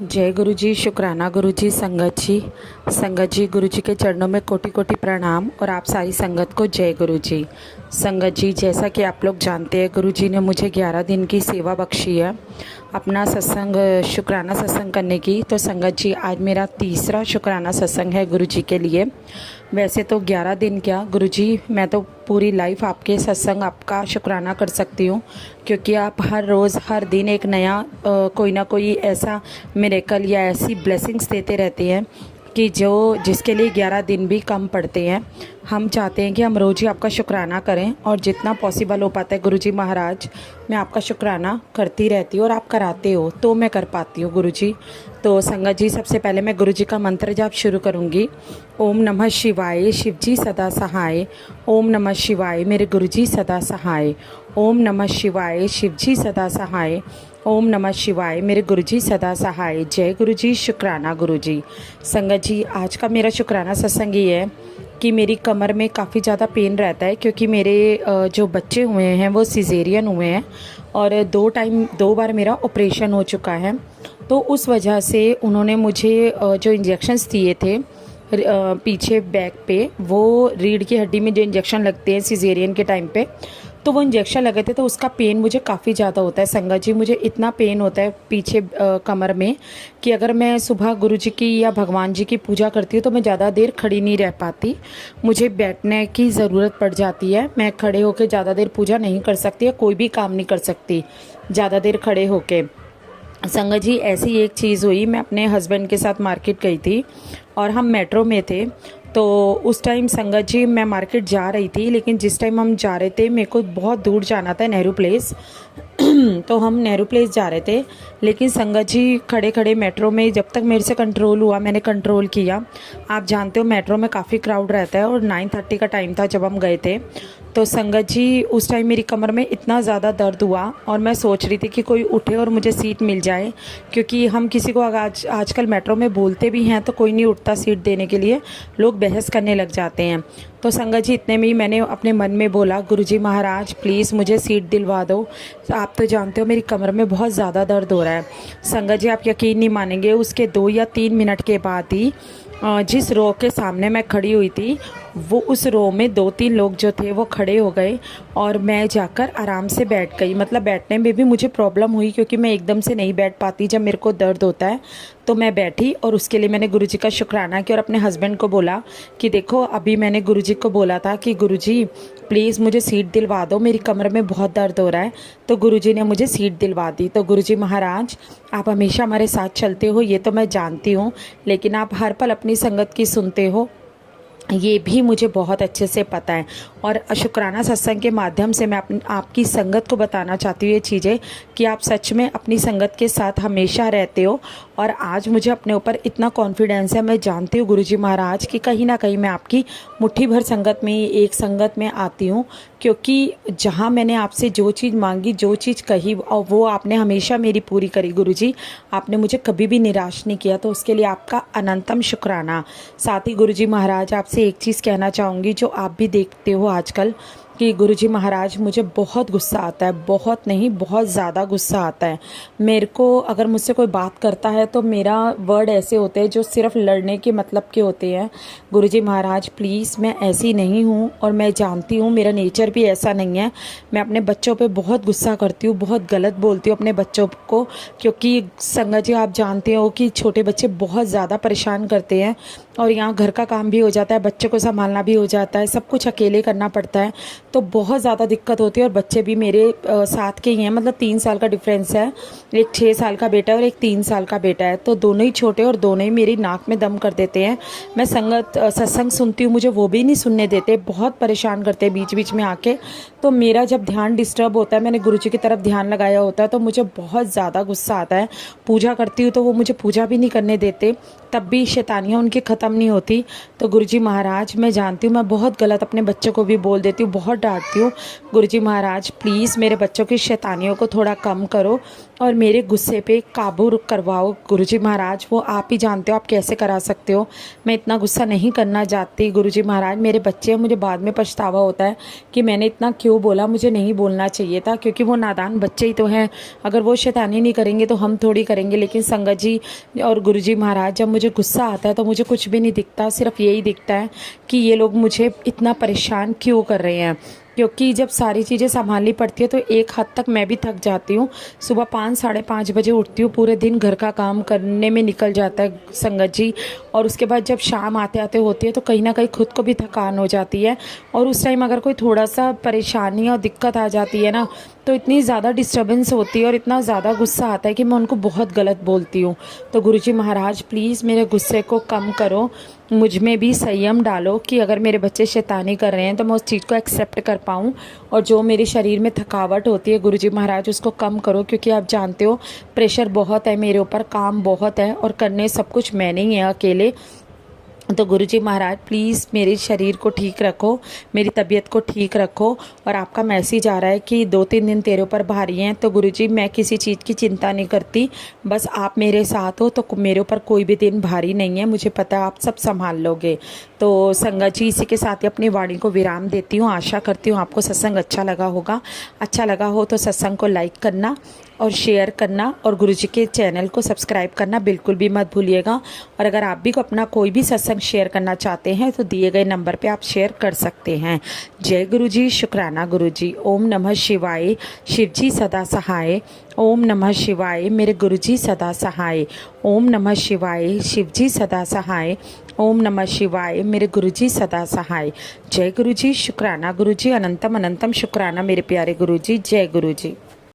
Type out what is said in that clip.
जय गुरु जी, शुक्राना गुरु जी, संगत जी गुरु जी के चरणों में कोटि कोटि प्रणाम और आप सारी संगत को जय गुरु जी। संगत जी, जैसा कि आप लोग जानते हैं, गुरु जी ने मुझे 11 दिन की सेवा बख्शी है अपना सत्संग, शुक्राना सत्संग करने की। तो संगत जी, आज मेरा तीसरा शुक्राना सत्संग है गुरु जी के लिए। वैसे तो 11 दिन क्या गुरु जी, मैं तो पूरी लाइफ आपके सत्संग आपका शुक्राना कर सकती हूँ, क्योंकि आप हर रोज़ हर दिन एक नया कोई ना कोई ऐसा मिरेकल या ऐसी ब्लेसिंग्स देते रहते हैं कि जिसके लिए 11 दिन भी कम पड़ते हैं। हम चाहते हैं कि हम रोज़ ही आपका शुक्राना करें, और जितना पॉसिबल हो पाता है गुरु जी महाराज, मैं आपका शुक्राना करती रहती हूँ और आप कराते हो तो मैं कर पाती हूँ गुरु जी। तो संगत जी, सबसे पहले मैं गुरु जी का मंत्र जाप शुरू करूँगी। ओम नमः शिवाय, शिव जी सदा सहाय। ओम नमः शिवाय, मेरे गुरु जी सदा सहाय। ओम नमः शिवाय, शिव जी सदा सहाय। ओम नमः शिवाय, मेरे गुरु जी सदा सहाय। जय गुरु जी, शुक्राना गुरु जी। संगत जी, आज का मेरा शुक्राना सत्संग ये है कि मेरी कमर में काफ़ी ज़्यादा पेन रहता है, क्योंकि मेरे जो बच्चे हुए हैं वो सिजेरियन हुए हैं और 2 बार मेरा ऑपरेशन हो चुका है। तो उस वजह से उन्होंने मुझे जो इंजेक्शन्स दिए थे पीछे बैक पे, वो रीढ़ की हड्डी में जो इंजेक्शन लगते हैं सिजेरियन के टाइम पे, तो वो इंजेक्शन लगे थे, तो उसका पेन मुझे काफ़ी ज़्यादा होता है। संगत जी, मुझे इतना पेन होता है पीछे कमर में कि अगर मैं सुबह गुरु जी की या भगवान जी की पूजा करती हूँ तो मैं ज़्यादा देर खड़ी नहीं रह पाती, मुझे बैठने की ज़रूरत पड़ जाती है। मैं खड़े होकर ज़्यादा देर पूजा नहीं कर सकती या कोई भी काम नहीं कर सकती ज़्यादा देर खड़े होके। संगत जी, ऐसी एक चीज़ हुई, मैं अपने हस्बैंड के साथ मार्केट गई थी और हम मेट्रो में थे। तो उस टाइम संगत जी मैं मार्केट जा रही थी, लेकिन जिस टाइम हम जा रहे थे मेरे को बहुत दूर जाना था, नेहरू प्लेस। तो हम नेहरू प्लेस जा रहे थे, लेकिन संगत जी खड़े खड़े मेट्रो में जब तक मेरे से कंट्रोल हुआ मैंने कंट्रोल किया। आप जानते हो मेट्रो में काफ़ी क्राउड रहता है और 9:30 का टाइम था जब हम गए थे। तो संगत जी, उस टाइम मेरी कमर में इतना ज़्यादा दर्द हुआ और मैं सोच रही थी कि कोई उठे और मुझे सीट मिल जाए, क्योंकि हम किसी को आजकल मेट्रो में बोलते भी हैं तो कोई नहीं उठता सीट देने के लिए, लोग बहस करने लग जाते हैं। तो संगत जी, इतने में ही मैंने अपने मन में बोला, गुरुजी महाराज प्लीज़ मुझे सीट दिलवा दो। आप तो जानते हो मेरी कमर में बहुत ज़्यादा दर्द हो रहा है। संगत जी, आप यकीन नहीं मानेंगे, उसके 2 या 3 मिनट के बाद ही जिस रो के सामने मैं खड़ी हुई थी, वो उस रो में 2-3 लोग जो थे वो खड़े हो गए और मैं जाकर आराम से बैठ गई। मतलब बैठने में भी मुझे प्रॉब्लम हुई, क्योंकि मैं एकदम से नहीं बैठ पाती जब मेरे को दर्द होता है। तो मैं बैठी और उसके लिए मैंने गुरुजी का शुक्राना किया और अपने हस्बैंड को बोला कि देखो, अभी मैंने गुरुजी को बोला था कि गुरुजी प्लीज़ मुझे सीट दिलवा दो, मेरी कमर में बहुत दर्द हो रहा है। तो गुरुजी ने मुझे सीट दिलवा दी। तो गुरुजी महाराज, आप हमेशा हमारे साथ चलते हो ये तो मैं जानती हूँ, लेकिन आप हर पल अपनी संगत की सुनते हो ये भी मुझे बहुत अच्छे से पता है। और शुक्राना सत्संग के माध्यम से मैं आपकी संगत को बताना चाहती हूँ ये चीज़ें, कि आप सच में अपनी संगत के साथ हमेशा रहते हो। और आज मुझे अपने ऊपर इतना कॉन्फिडेंस है, मैं जानती हूँ गुरुजी महाराज कि कहीं ना कहीं मैं आपकी मुट्ठी भर संगत में एक संगत में आती हूँ, क्योंकि जहाँ मैंने आपसे जो चीज़ मांगी, जो चीज़ कही, और वो आपने हमेशा मेरी पूरी करी गुरुजी। आपने मुझे कभी भी निराश नहीं किया, तो उसके लिए आपका अनंतम शुक्राना। साथ ही गुरुजी महाराज, आपसे एक चीज़ कहना चाहूँगी जो आप भी देखते हो आजकल, कि गुरुजी महाराज मुझे बहुत गुस्सा आता है, बहुत नहीं बहुत ज़्यादा गुस्सा आता है। मेरे को अगर मुझसे कोई बात करता है तो मेरा वर्ड ऐसे होते हैं जो सिर्फ लड़ने के मतलब के होते हैं। गुरुजी महाराज प्लीज़, मैं ऐसी नहीं हूँ और मैं जानती हूँ मेरा नेचर भी ऐसा नहीं है। मैं अपने बच्चों पे बहुत गुस्सा करती हूँ, बहुत गलत बोलती हूँ अपने बच्चों को, क्योंकि संगत जी आप जानते हो कि छोटे बच्चे बहुत ज़्यादा परेशान करते हैं और यहाँ घर का काम भी हो जाता है, बच्चे को संभालना भी हो जाता है, सब कुछ अकेले करना पड़ता है, तो बहुत ज़्यादा दिक्कत होती है। और बच्चे भी मेरे साथ के ही हैं, मतलब 3 साल का डिफरेंस है, एक 6 साल का बेटा और एक 3 साल का बेटा है। तो दोनों ही छोटे और दोनों ही मेरी नाक में दम कर देते हैं। मैं सत्संग सुनती हूँ, मुझे वो भी नहीं सुनने देते, बहुत परेशान करते हैं बीच बीच में आके। तो मेरा जब ध्यान डिस्टर्ब होता है, मैंने गुरुजी की तरफ ध्यान लगाया होता है, तो मुझे बहुत ज़्यादा गुस्सा आता है। पूजा करती हूँ तो वो मुझे पूजा भी नहीं करने देते, तब भी शैतानियाँ उनकी ख़त्म नहीं होती। तो गुरुजी महाराज, मैं जानती हूँ मैं बहुत गलत अपने बच्चों को भी बोल देती हूँ, बहुत डांटती हूँ। गुरुजी महाराज प्लीज़ मेरे बच्चों की शैतानियों को थोड़ा कम करो, और मेरे गुस्से पे काबू करवाओ गुरुजी महाराज। वो आप ही जानते हो आप कैसे करा सकते हो। मैं इतना गुस्सा नहीं करना चाहती गुरुजी महाराज। मेरे बच्चे हैं, मुझे बाद में पछतावा होता है कि मैंने इतना क्यों बोला, मुझे नहीं बोलना चाहिए था, क्योंकि वो नादान बच्चे ही तो हैं। अगर वो शैतानी नहीं करेंगे तो हम थोड़ी करेंगे। लेकिन संगत जी और गुरुजी महाराज, जब मुझे गुस्सा आता है तो मुझे कुछ भी नहीं दिखता, सिर्फ यही दिखता है कि ये लोग मुझे इतना परेशान क्यों कर रहे हैं। क्योंकि जब सारी चीज़ें संभालनी पड़ती है तो एक हद तक मैं भी थक जाती हूँ। सुबह 5 साढ़े 5 बजे उठती हूँ, पूरे दिन घर का काम करने में निकल जाता है संगत जी। और उसके बाद जब शाम आते आते होती है तो कहीं ना कहीं खुद को भी थकान हो जाती है। और उस टाइम अगर कोई थोड़ा सा परेशानी और दिक्कत आ जाती है ना, तो इतनी ज़्यादा डिस्टर्बेंस होती है और इतना ज़्यादा गुस्सा आता है कि मैं उनको बहुत गलत बोलती हूँ। तो गुरुजी महाराज प्लीज़ मेरे गुस्से को कम करो, मुझ में भी संयम डालो कि अगर मेरे बच्चे शैतानी कर रहे हैं तो मैं उस चीज़ को एक्सेप्ट कर पाऊँ। और जो मेरे शरीर में थकावट होती है गुरुजी महाराज, उसको कम करो, क्योंकि आप जानते हो प्रेशर बहुत है मेरे ऊपर, काम बहुत है और करने सब कुछ मैंने ही है अकेले। तो गुरुजी महाराज प्लीज़ मेरे शरीर को ठीक रखो, मेरी तबीयत को ठीक रखो। और आपका मैसेज आ रहा है कि 2-3 दिन तेरे ऊपर भारी हैं। तो गुरुजी मैं किसी चीज़ की चिंता नहीं करती, बस आप मेरे साथ हो तो मेरे ऊपर कोई भी दिन भारी नहीं है। मुझे पता है आप सब संभाल लोगे। तो संगत जी इसी के साथ ही अपनी वाणी को विराम देती हूँ। आशा करती हूँ आपको सत्संग अच्छा लगा होगा। अच्छा लगा हो तो सत्संग को लाइक करना और शेयर करना और गुरुजी के चैनल को सब्सक्राइब करना बिल्कुल भी मत भूलिएगा। और अगर आप भी को अपना कोई भी सत्संग शेयर करना चाहते हैं तो दिए गए नंबर पे आप शेयर कर सकते हैं। जय गुरुजी, शुक्राना गुरुजी। ओम नमः शिवाय, शिवजी सदा सहाय। ओम नमः शिवाय, मेरे गुरुजी सदा सहाय। ओम नमः शिवाय, शिवजी सदा सहाय। ओम नमः शिवाय, मेरे गुरुजी सदा सहाय। जय गुरुजी, शुक्राना गुरुजी। अनंतम अनंतम शुक्राना मेरे प्यारे गुरुजी। जय गुरुजी।